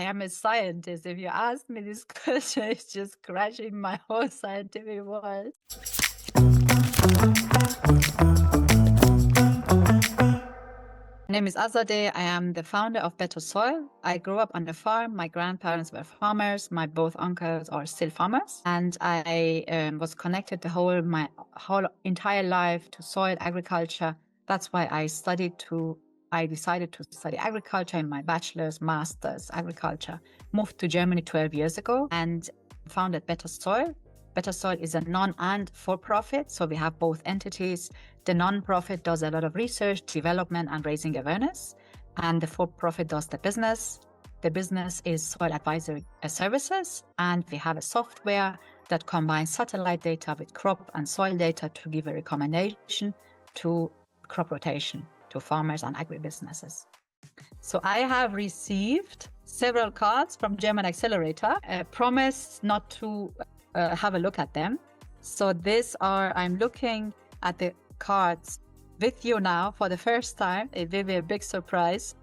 I am a scientist. If you ask me this question, it's just crashing my whole scientific world. My name is Azadeh. I am the founder of betterSoil. I grew up on a farm. My grandparents were farmers. My both uncles are still farmers. And I was connected my whole entire life to soil agriculture. That's why I decided to study agriculture in my bachelor's, master's agriculture. Moved to Germany 12 years ago and founded betterSoil. betterSoil is a non and for-profit, so we have both entities. The non-profit does a lot of research, development, and raising awareness, and the for-profit does the business. The business is soil advisory services, and we have a software that combines satellite data with crop and soil data to give a recommendation to crop rotation to farmers and agribusinesses. So I have received several cards from German Accelerator. I promised not to have a look at them. So I'm looking at the cards with you now for the first time. It will be a big surprise,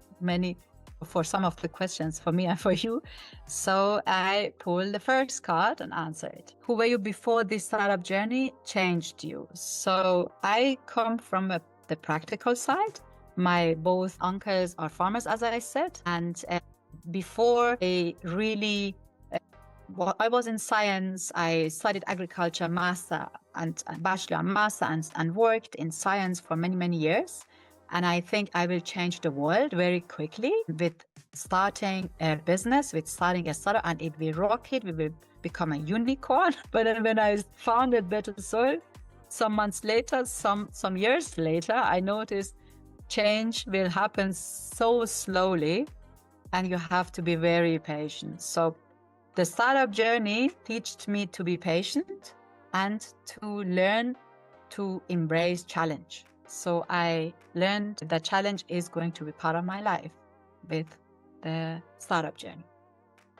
for some of the questions for me and for you. So I pulled the first card and answered it. Who were you before this startup journey changed you? So I come from the practical side. My both uncles are farmers, as I said, and before I was in science. I studied agriculture, master and bachelor and master, and worked in science for many, many years. And I think I will change the world very quickly with starting a business, with starting a startup, and it will rocket. We will become a unicorn. But then when I founded betterSoil, some months later, some years later, I noticed change will happen so slowly, and you have to be very patient. So the startup journey taught me to be patient and to learn to embrace challenge. So I learned that challenge is going to be part of my life with the startup journey.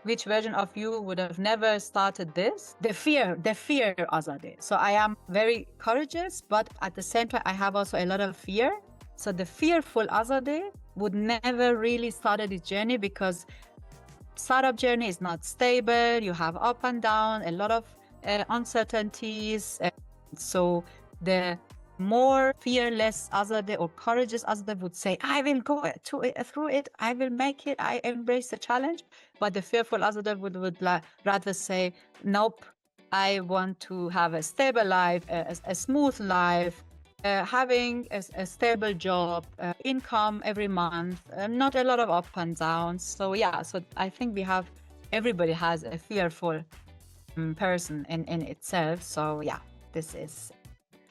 Which version of you would have never started this? The fear, Azadeh. So I am very courageous, but at the same time, I have also a lot of fear. So the fearful Azadeh would never really started this journey, because startup journey is not stable. You have up and down, a lot of uncertainties. So the more fearless Azadeh or courageous Azadeh would say, I will go through it, I will make it, I embrace the challenge. But the fearful Azadeh would rather say, nope, I want to have a stable life, a smooth life, having a stable job, income every month, not a lot of up and downs. So I think everybody has a fearful person in itself. So this is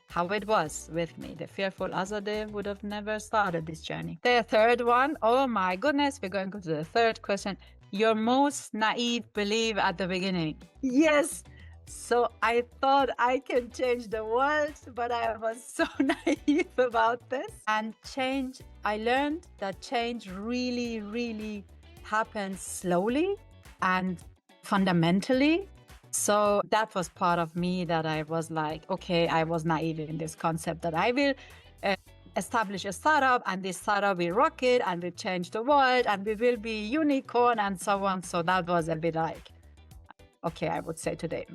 how it was with me. The fearful Azadeh would have never started this journey. The third one, oh my goodness, we're going to go to the third question. Your most naive belief at the beginning. Yes. So I thought I can change the world, but I was so naive about this. And I learned that change really, really happens slowly and fundamentally. So that was part of me that I was like, okay, I was naive in this concept that I will establish a startup, and this startup will rock it and will change the world and we will be unicorn and so on. So that was a bit like, okay, I would say today,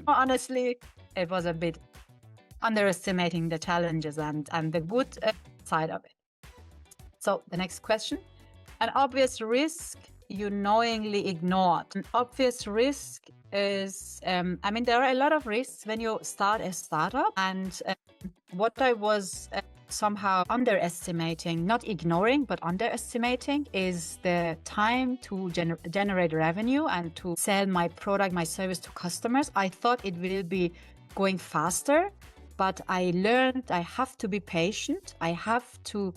honestly, it was a bit underestimating the challenges and the good side of it. So the next question, an obvious risk you knowingly ignored. An obvious risk is, there are a lot of risks when you start a startup, and what I was somehow underestimating, not ignoring, but underestimating, is the time to generate revenue and to sell my product, my service to customers. I thought it will be going faster, but I learned I have to be patient. I have to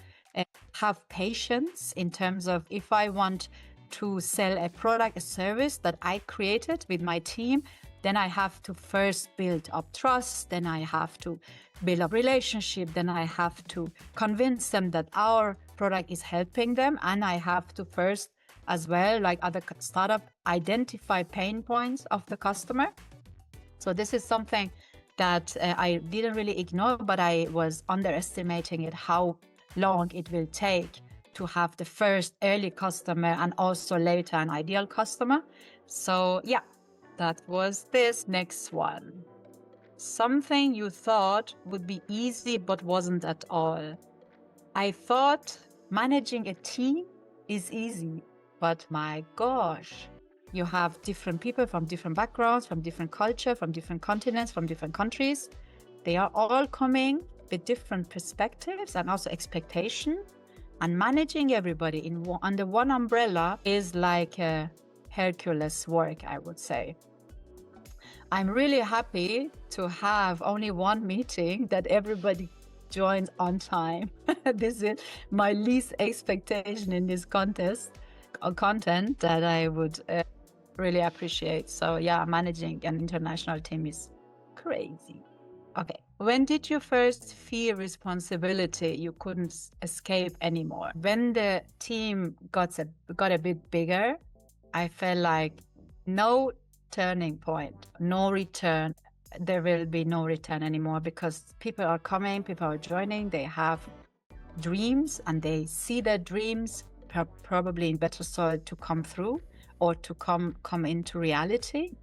have patience in terms of, if I want to sell a product, a service that I created with my team, then I have to first build up trust, then I have to build up relationship, then I have to convince them that our product is helping them, and I have to first, as well, like other startup, identify pain points of the customer. So this is something that I didn't really ignore, but I was underestimating it, how long it will take to have the first early customer and also later an ideal customer. So yeah, that was this next one. Something you thought would be easy but wasn't at all. I thought managing a team is easy, but my gosh, you have different people from different backgrounds, from different culture, from different continents, from different countries. They are all coming with different perspectives and also expectation. And managing everybody under one umbrella is like a Hercules work, I would say. I'm really happy to have only one meeting that everybody joins on time. This is my least expectation in this contest or content that I would really appreciate. So yeah, managing an international team is crazy. Okay. When did you first feel responsibility you couldn't escape anymore? When the team got a bit bigger, I felt like no turning point, no return. There will be no return anymore because people are coming, people are joining, they have dreams and they see their dreams probably in betterSoil to come through or to come into reality,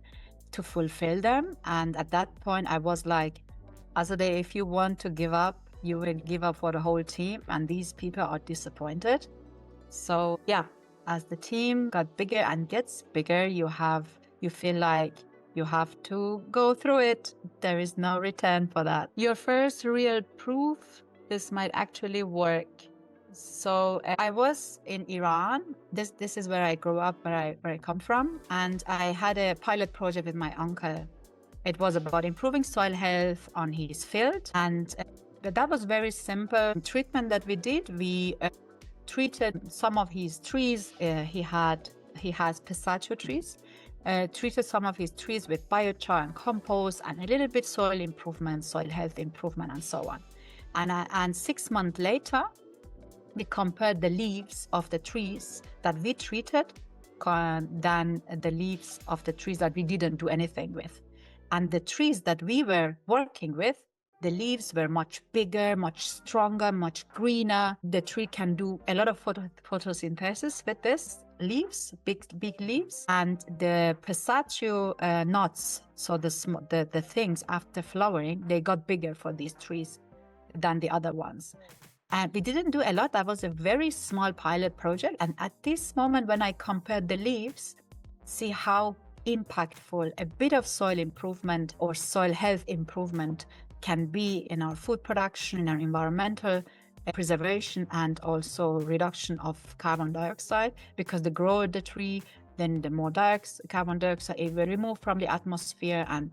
to fulfill them. And at that point, I was like, Azadeh, if you want to give up, you will give up for the whole team, and these people are disappointed. So yeah, as the team got bigger and gets bigger, you feel like you have to go through it. There is no return for that. Your first real proof this might actually work. So I was in Iran. This is where I grew up, where I come from, and I had a pilot project with my uncle. It was about improving soil health on his field, and that was very simple treatment that we did. We treated some of his trees. He has pistachio trees. Treated some of his trees with biochar and compost, and a little bit soil improvement, soil health improvement, and so on. And 6 months later, we compared the leaves of the trees that we treated than the leaves of the trees that we didn't do anything with. And the trees that we were working with, the leaves were much bigger, much stronger, much greener. The tree can do a lot of photosynthesis with this leaves, big leaves. And the pistachio nuts, so the things after flowering, they got bigger for these trees than the other ones. And we didn't do a lot. That was a very small pilot project. And at this moment, when I compared the leaves, see how impactful a bit of soil improvement or soil health improvement can be in our food production, in our environmental preservation, and also reduction of carbon dioxide, because the grower the tree, then the more carbon dioxide it will remove from the atmosphere, and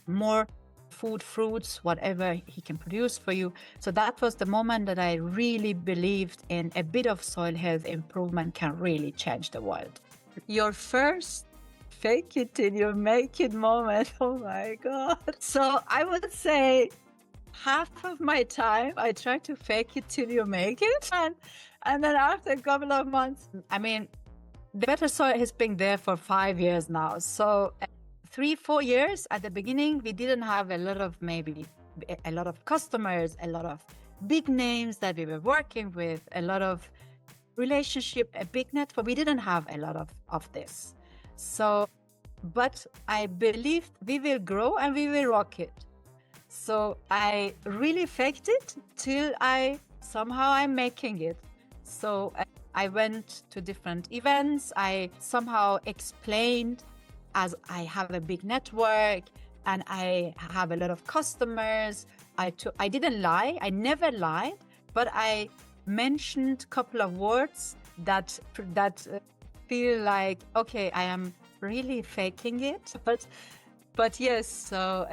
more food, fruits, whatever he can produce for you. So that was the moment that I really believed in a bit of soil health improvement can really change the world. Your first fake it till you make it moment. Oh my God. So I would say half of my time I try to fake it till you make it. And then after a couple of months, I mean, the betterSoil has been there for 5 years now. So 3-4 years at the beginning, we didn't have a lot of customers, a lot of big names that we were working with, a lot of relationship, a big network. We didn't have a lot of this. So, but I believed we will grow and we will rock it. So I really faked it till I'm making it. So I went to different events. I somehow explained, as I have a big network and I have a lot of customers. I didn't lie. I never lied, but I mentioned a couple of words that feel like, okay, I am really faking it. But yes, so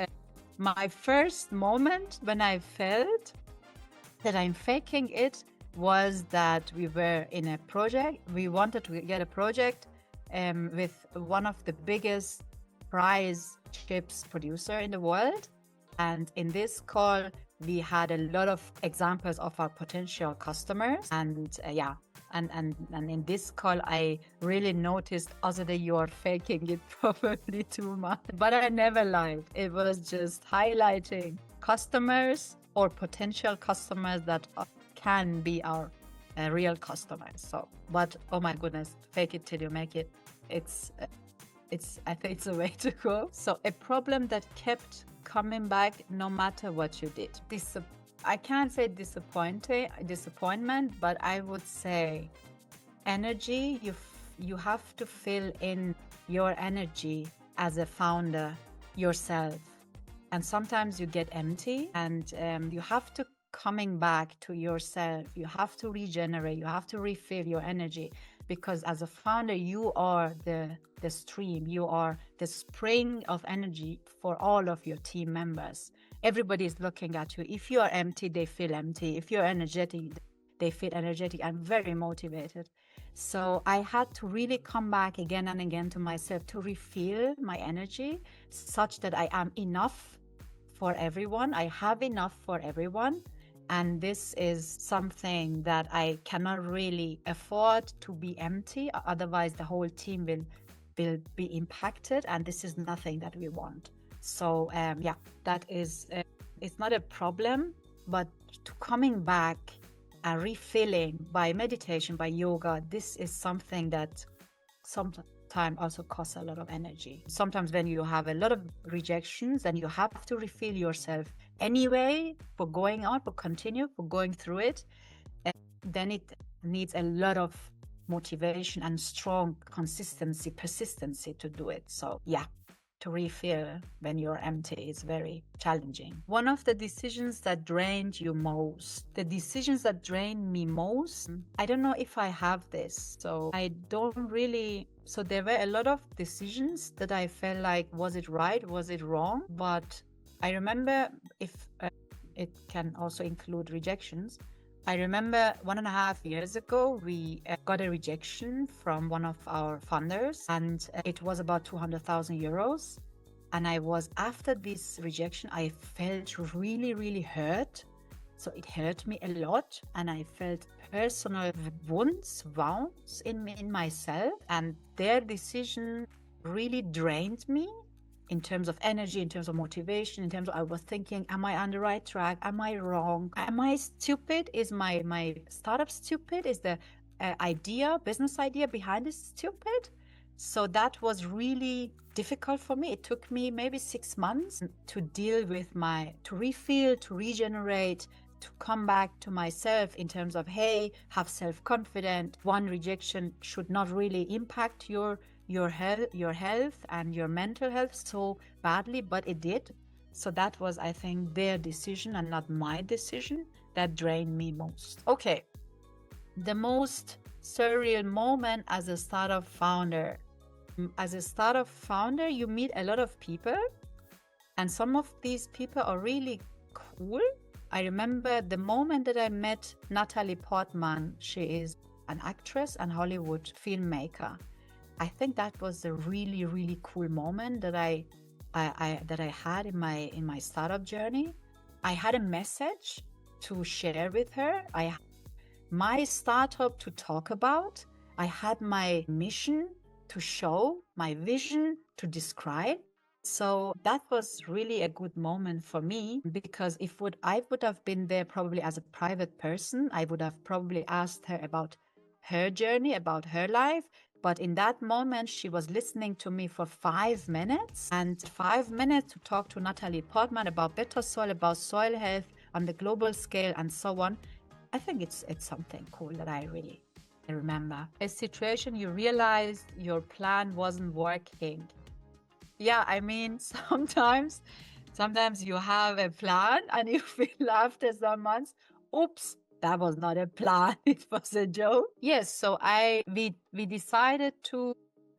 my first moment when I felt that I'm faking it was that we were in a project. We wanted to get a project with one of the biggest prize chips producer in the world. And in this call, we had a lot of examples of our potential customers. And and in this call, I really noticed, Azadeh, you are faking it probably too much. But I never lied. It was just highlighting customers or potential customers that can be our real customers. So, but oh my goodness, fake it till you make it. It's I think it's a way to go. So a problem that kept coming back no matter what you did. I can't say disappointment, but I would say energy. You have to fill in your energy as a founder yourself, and sometimes you get empty, and you have to coming back to yourself. You have to regenerate. You have to refill your energy, because as a founder, you are the stream. You are the spring of energy for all of your team members. Everybody is looking at you. If you are empty, they feel empty. If you're energetic, they feel energetic and very motivated. So I had to really come back again and again to myself to refill my energy such that I am enough for everyone. I have enough for everyone. And this is something that I cannot really afford to be empty. Otherwise, the whole team will be impacted. And this is nothing that we want. So yeah, that is, it's not a problem, but to coming back and refilling by meditation, by yoga, this is something that sometimes also costs a lot of energy. Sometimes when you have a lot of rejections and you have to refill yourself anyway for going on, for going through it, then it needs a lot of motivation and strong consistency, persistency to do it. So yeah, to refill when you're empty is very challenging. One of the decisions that drained you most, the decisions that drained me most, I don't know if I have this. So I don't really, so there were a lot of decisions that I felt like, was it right? Was it wrong? But I remember, if it can also include rejections. I remember 1.5 years ago, we got a rejection from one of our funders, and it was about 200,000 euros. And after this rejection, I felt really, really hurt. So it hurt me a lot. And I felt personal wounds in myself. And their decision really drained me in terms of energy, in terms of motivation, in terms of I was thinking, am I on the right track? Am I wrong? Am I stupid? Is my startup stupid? Is the business idea behind it stupid? So that was really difficult for me. It took me maybe 6 months to deal with to refill, to regenerate, to come back to myself in terms of, hey, have self-confidence. One rejection should not really impact your health and your mental health so badly, but it did. So that was, I think, their decision and not my decision that drained me most. Okay, the most surreal moment as a startup founder. As a startup founder, you meet a lot of people, and some of these people are really cool. I remember the moment that I met Natalie Portman. She is an actress and Hollywood filmmaker. I think that was a really, really cool moment that I had in my startup journey. I had a message to share with her. I had my startup to talk about. I had my mission to show, my vision to describe. So that was really a good moment for me, because I would have been there probably as a private person. I would have probably asked her about her journey, about her life. But in that moment, she was listening to me for 5 minutes, and 5 minutes to talk to Natalie Portman about betterSoil, about soil health on the global scale and so on. I think it's something cool that I really remember. A situation you realized your plan wasn't working. Yeah, I mean, sometimes you have a plan and you feel after some months, oops, that was not a plan. It was a joke. Yes, so we decided to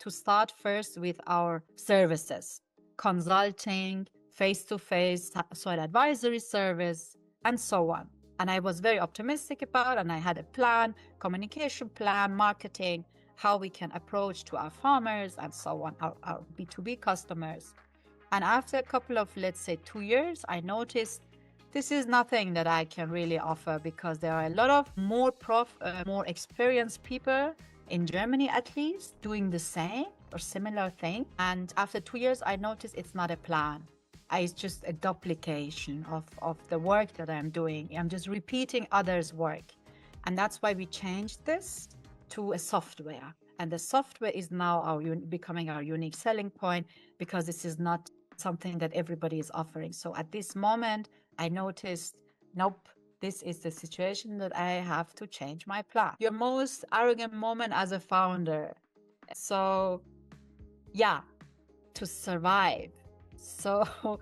start first with our services, consulting, face-to-face soil advisory service, and so on. And I was very optimistic about, and I had a plan, communication plan, marketing, how we can approach to our farmers and so on, our B2B customers. And after a couple of, let's say, 2 years, I noticed this is nothing that I can really offer, because there are a lot of more experienced people in Germany, at least, doing the same or similar thing. And after 2 years, I noticed it's not a plan. It's just a duplication of the work that I'm doing. I'm just repeating others' work. And that's why we changed this to a software. And the software is now becoming our unique selling point, because this is not something that everybody is offering. So at this moment, I noticed, nope, this is the situation that I have to change my plan. Your most arrogant moment as a founder. So yeah, to survive. So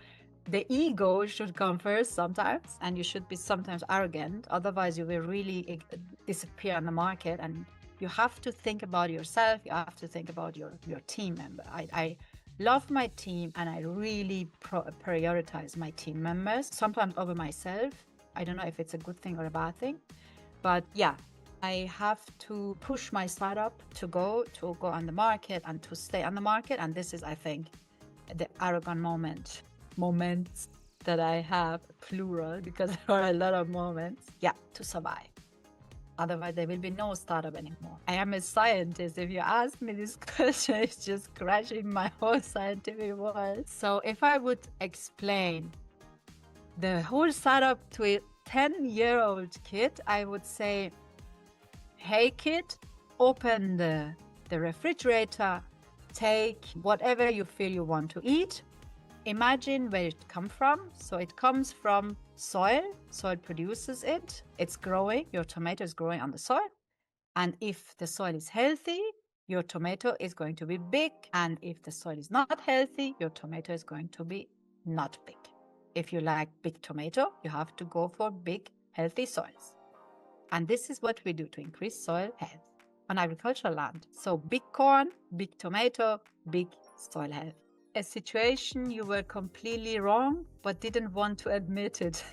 the ego should come first sometimes, and you should be sometimes arrogant. Otherwise, you will really disappear on the market. And you have to think about yourself. You have to think about your team member. I love my team, and I really prioritize my team members, sometimes over myself. I don't know if it's a good thing or a bad thing, but yeah, I have to push my startup to go on the market and to stay on the market. And this is, I think, the arrogant moments that I have, plural, because there are a lot of moments, to survive. Otherwise, there will be no startup anymore. I am a scientist. If you ask me this question, it's just crashing my whole scientific world. So if I would explain the whole startup to a 10-year-old kid, I would say, hey kid, open the refrigerator, take whatever you feel you want to eat. Imagine where it comes from. So it comes from soil. Soil produces it. It's growing. Your tomato is growing on the soil. And if the soil is healthy, your tomato is going to be big. And if the soil is not healthy, your tomato is going to be not big. If you like big tomato, you have to go for big, healthy soils. And this is what we do to increase soil health on agricultural land. So big corn, big tomato, big soil health. A situation you were completely wrong, but didn't want to admit it.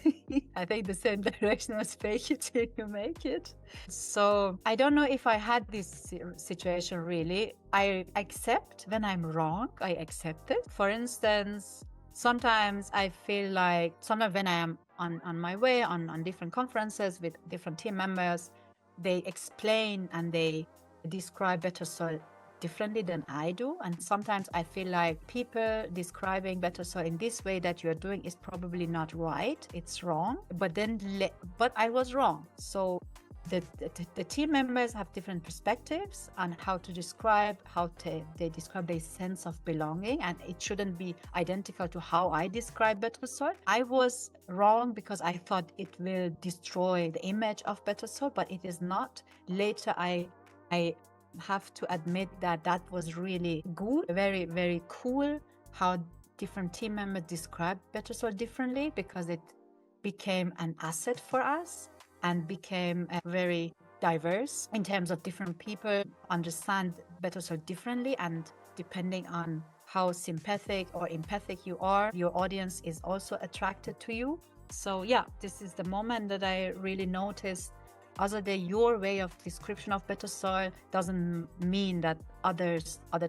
I think the same direction was fake it till you make it. So I don't know if I had this situation really. I accept when I'm wrong, I accept it. For instance, sometimes I feel like, sometimes when I am on my way on different conferences with different team members, they explain and they describe betterSoil differently than I do. And sometimes I feel like people describing betterSoil in this way that you're doing is probably not right. It's wrong. But I was wrong. So the team members have different perspectives on how to describe, they describe their sense of belonging, and it shouldn't be identical to how I describe betterSoil. I was wrong because I thought it will destroy the image of betterSoil, but it is not. Later, I have to admit that was really good, very, very cool how different team members describe betterSoil differently, because it became an asset for us and became very diverse in terms of different people understand betterSoil differently, and depending on how sympathetic or empathic you are, your audience is also attracted to you. So yeah, this is the moment that I really noticed, Azadeh, your way of description of betterSoil doesn't mean that other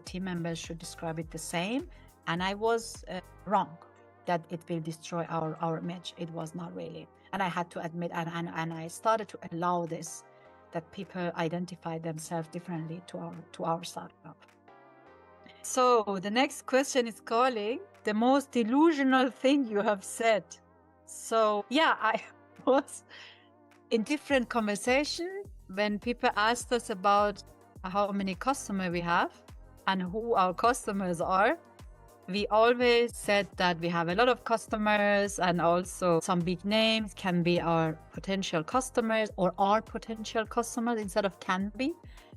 team members should describe it the same. And I was wrong that it will destroy our image. It was not really. And I had to admit, and I started to allow this, that people identify themselves differently to our startup. So the next question is calling the most delusional thing you have said. So yeah, I was in different conversation when people asked us about how many customers we have and who our customers are. We always said that we have a lot of customers, and also some big names can be our potential customers or are potential customers instead of can be,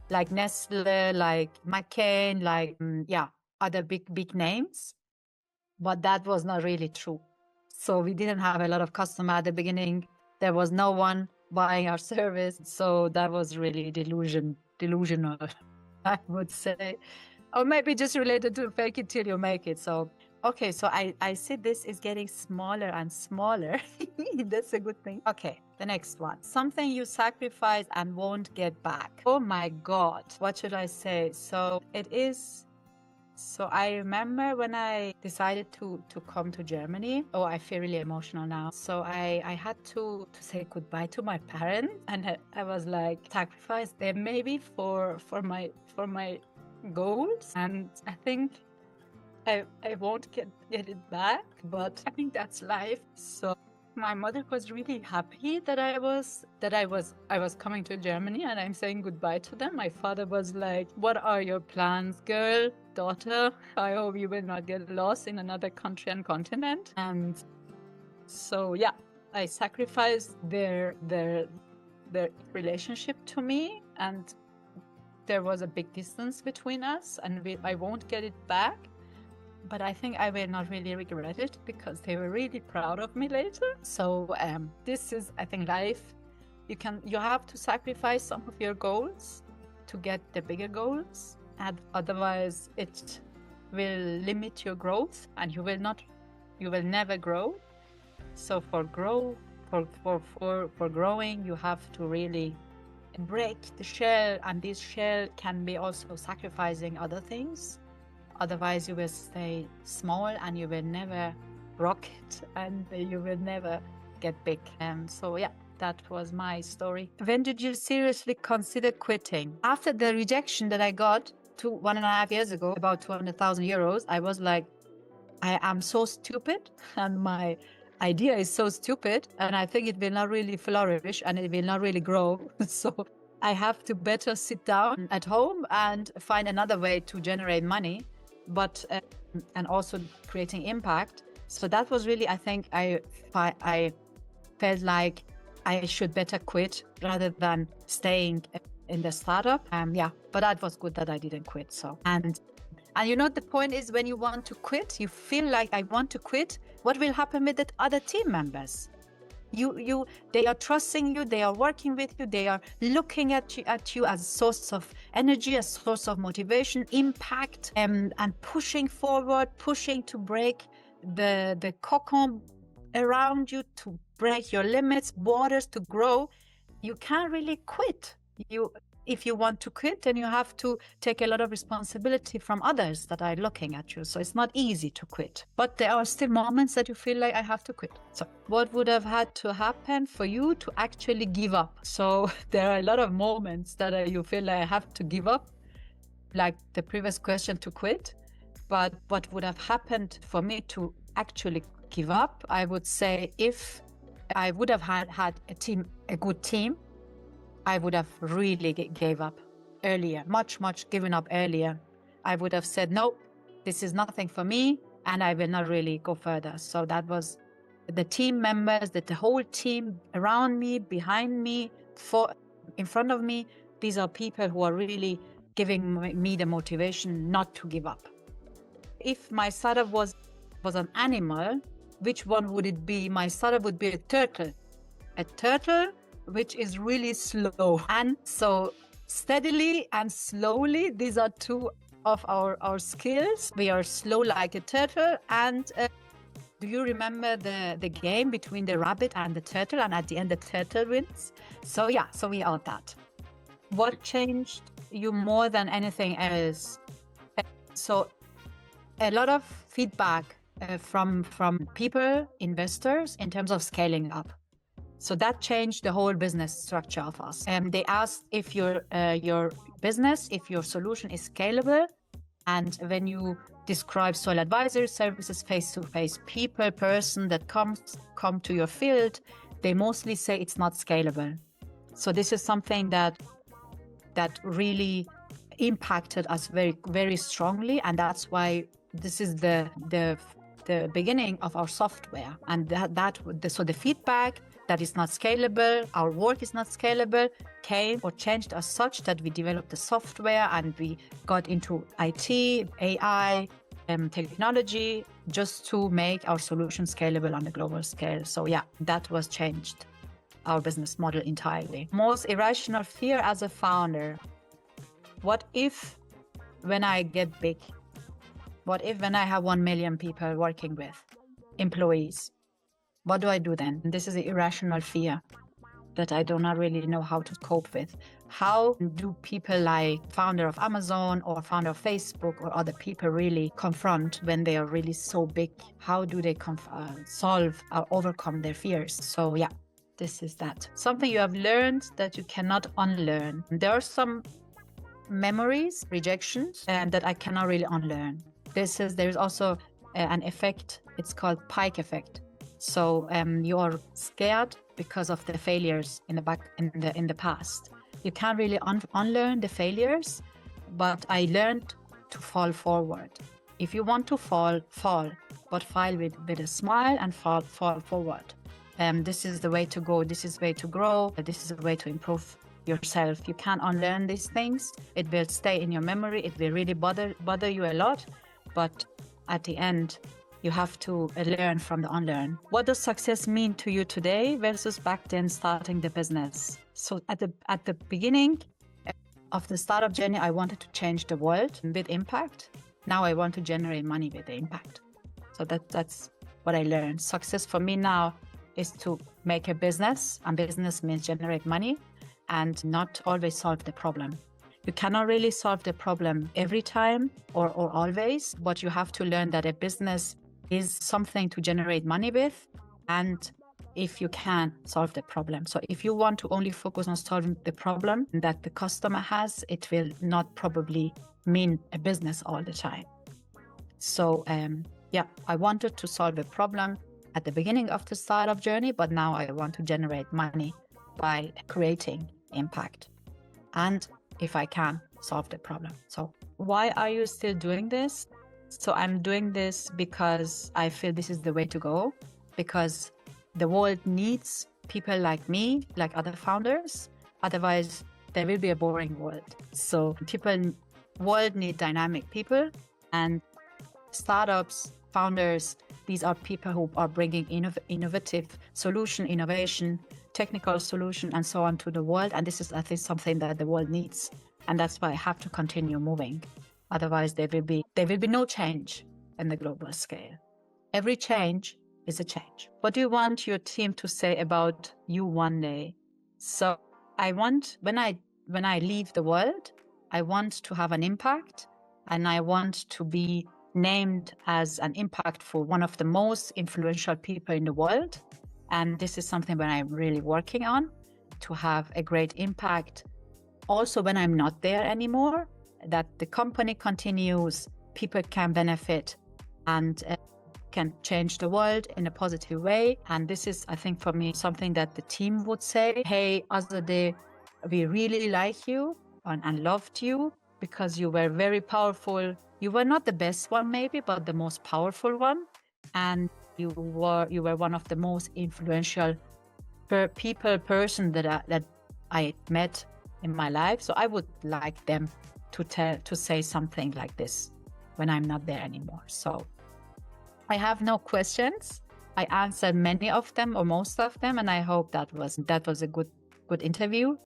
like Nestle, like McCain, like other big names. But that was not really true. So we didn't have a lot of customers at the beginning. There was no one buying our service. So that was really delusional, I would say. Or maybe just related to fake it till you make it. So, okay, so I see this is getting smaller and smaller. That's a good thing. Okay, the next one. Something you sacrifice and won't get back. Oh my God, what should I say? So it is... So I remember when I decided to come to Germany. Oh, I feel really emotional now. So I had to say goodbye to my parents, and I was like, sacrifice them maybe for my goals. And I think I won't get it back, but I think that's life. So My mother was really happy that I was coming to Germany and I'm saying goodbye to them. My father was like, "What are your plans, girl, daughter? I hope you will not get lost in another country and continent." And so yeah, I sacrificed their relationship to me, and there was a big distance between us, and I won't get it back. But I think I will not really regret it because they were really proud of me later. So this is, I think, life. You have to sacrifice some of your goals to get the bigger goals, and otherwise it will limit your growth, and you will never grow. So for growing, you have to really break the shell, and this shell can be also sacrificing other things. Otherwise, you will stay small and you will never rocket and you will never get big. So yeah, that was my story. When did you seriously consider quitting? After the rejection that I got 1.5 years ago, about 200,000 euros, I was like, I am so stupid and my idea is so stupid and I think it will not really flourish and it will not really grow. So I have to better sit down at home and find another way to generate money, but and also creating impact. So that was really, I think I felt like I should better quit rather than staying in the startup. Yeah, but that was good that I didn't quit. So and you know, the point is, when you want to quit, you feel like I want to quit. What will happen with the other team members? They are trusting you, they are working with you, they are looking at you as a source of energy, a source of motivation, impact, and pushing forward, pushing to break the cocoon around you, to break your limits, borders, to grow. You can't really quit. If you want to quit, then you have to take a lot of responsibility from others that are looking at you. So it's not easy to quit. But there are still moments that you feel like I have to quit. So what would have had to happen for you to actually give up? So there are a lot of moments that you feel like I have to give up, like the previous question, to quit. But what would have happened for me to actually give up? I would say if I would have had a good team, I would have really gave up earlier, much given up earlier. I would have said, no, this is nothing for me, and I will not really go further. So that was the team members, the whole team around me, behind me, in front of me. These are people who are really giving me the motivation not to give up. If my startup was an animal, which one would it be? My startup would be a turtle. A turtle which is really slow. And so steadily and slowly, these are two of our skills. We are slow like a turtle. And do you remember the game between the rabbit and the turtle? And at the end, the turtle wins. So yeah, so we are that. What changed you more than anything else? So a lot of feedback from people, investors, in terms of scaling up. So that changed the whole business structure of us. And they asked if your business, if your solution is scalable. And when you describe soil advisory services face-to-face, person that come to your field, they mostly say it's not scalable. So this is something that really impacted us very, very strongly. And that's why this is the beginning of our software. And so the feedback that is not scalable, our work is not scalable, came or changed as such that we developed the software and we got into IT, AI, technology, just to make our solution scalable on a global scale. So yeah, that was changed our business model entirely. Most irrational fear as a founder. What if when I get big? What if when I have 1 million people working with, employees? What do I do then? This is an irrational fear that I do not really know how to cope with. How do people like founder of Amazon or founder of Facebook or other people really confront when they are really so big? How do they solve or overcome their fears? So yeah, this is that. Something you have learned that you cannot unlearn. There are some memories, rejections, that I cannot really unlearn. There is also an effect, it's called pike effect. So you're scared because of the failures in the past. You can't really unlearn the failures, but I learned to fall forward. If you want to fall, but fall with a smile and fall forward. This is the way to go. This is the way to grow. This is the way to improve yourself. You can't unlearn these things. It will stay in your memory. It will really bother you a lot. But at the end, you have to learn from the unlearn. What does success mean to you today versus back then starting the business? So at the beginning of the startup journey, I wanted to change the world with impact. Now I want to generate money with the impact. So that's what I learned. Success for me now is to make a business, and business means generate money and not always solve the problem. You cannot really solve the problem every time or always, but you have to learn that a business is something to generate money with, and if you can solve the problem. So if you want to only focus on solving the problem that the customer has, it will not probably mean a business all the time. So I wanted to solve a problem at the beginning of the startup journey, but now I want to generate money by creating impact. And if I can, solve the problem. So why are you still doing this? So I'm doing this because I feel this is the way to go, because the world needs people like me, like other founders. Otherwise, there will be a boring world. So world need dynamic people, and startups, founders, these are people who are bringing innovative solution, innovation, technical solution, and so on to the world. And this is, I think, something that the world needs. And that's why I have to continue moving. Otherwise, there will be no change in the global scale. Every change is a change. What do you want your team to say about you one day? So I want, when I leave the world, I want to have an impact, and I want to be named as an impactful, one of the most influential people in the world. And this is something that I'm really working on, to have a great impact. Also, when I'm not there anymore, that the company continues, people can benefit and can change the world in a positive way. And this is, I think, for me, something that the team would say, hey, Azadeh, we really like you and loved you because you were very powerful. You were not the best one, maybe, but the most powerful one. And you were one of the most influential person that I met in my life. So I would like them to say something like this when I'm not there anymore. So I have no questions. I answered many of them or most of them, and I hope that was a good interview.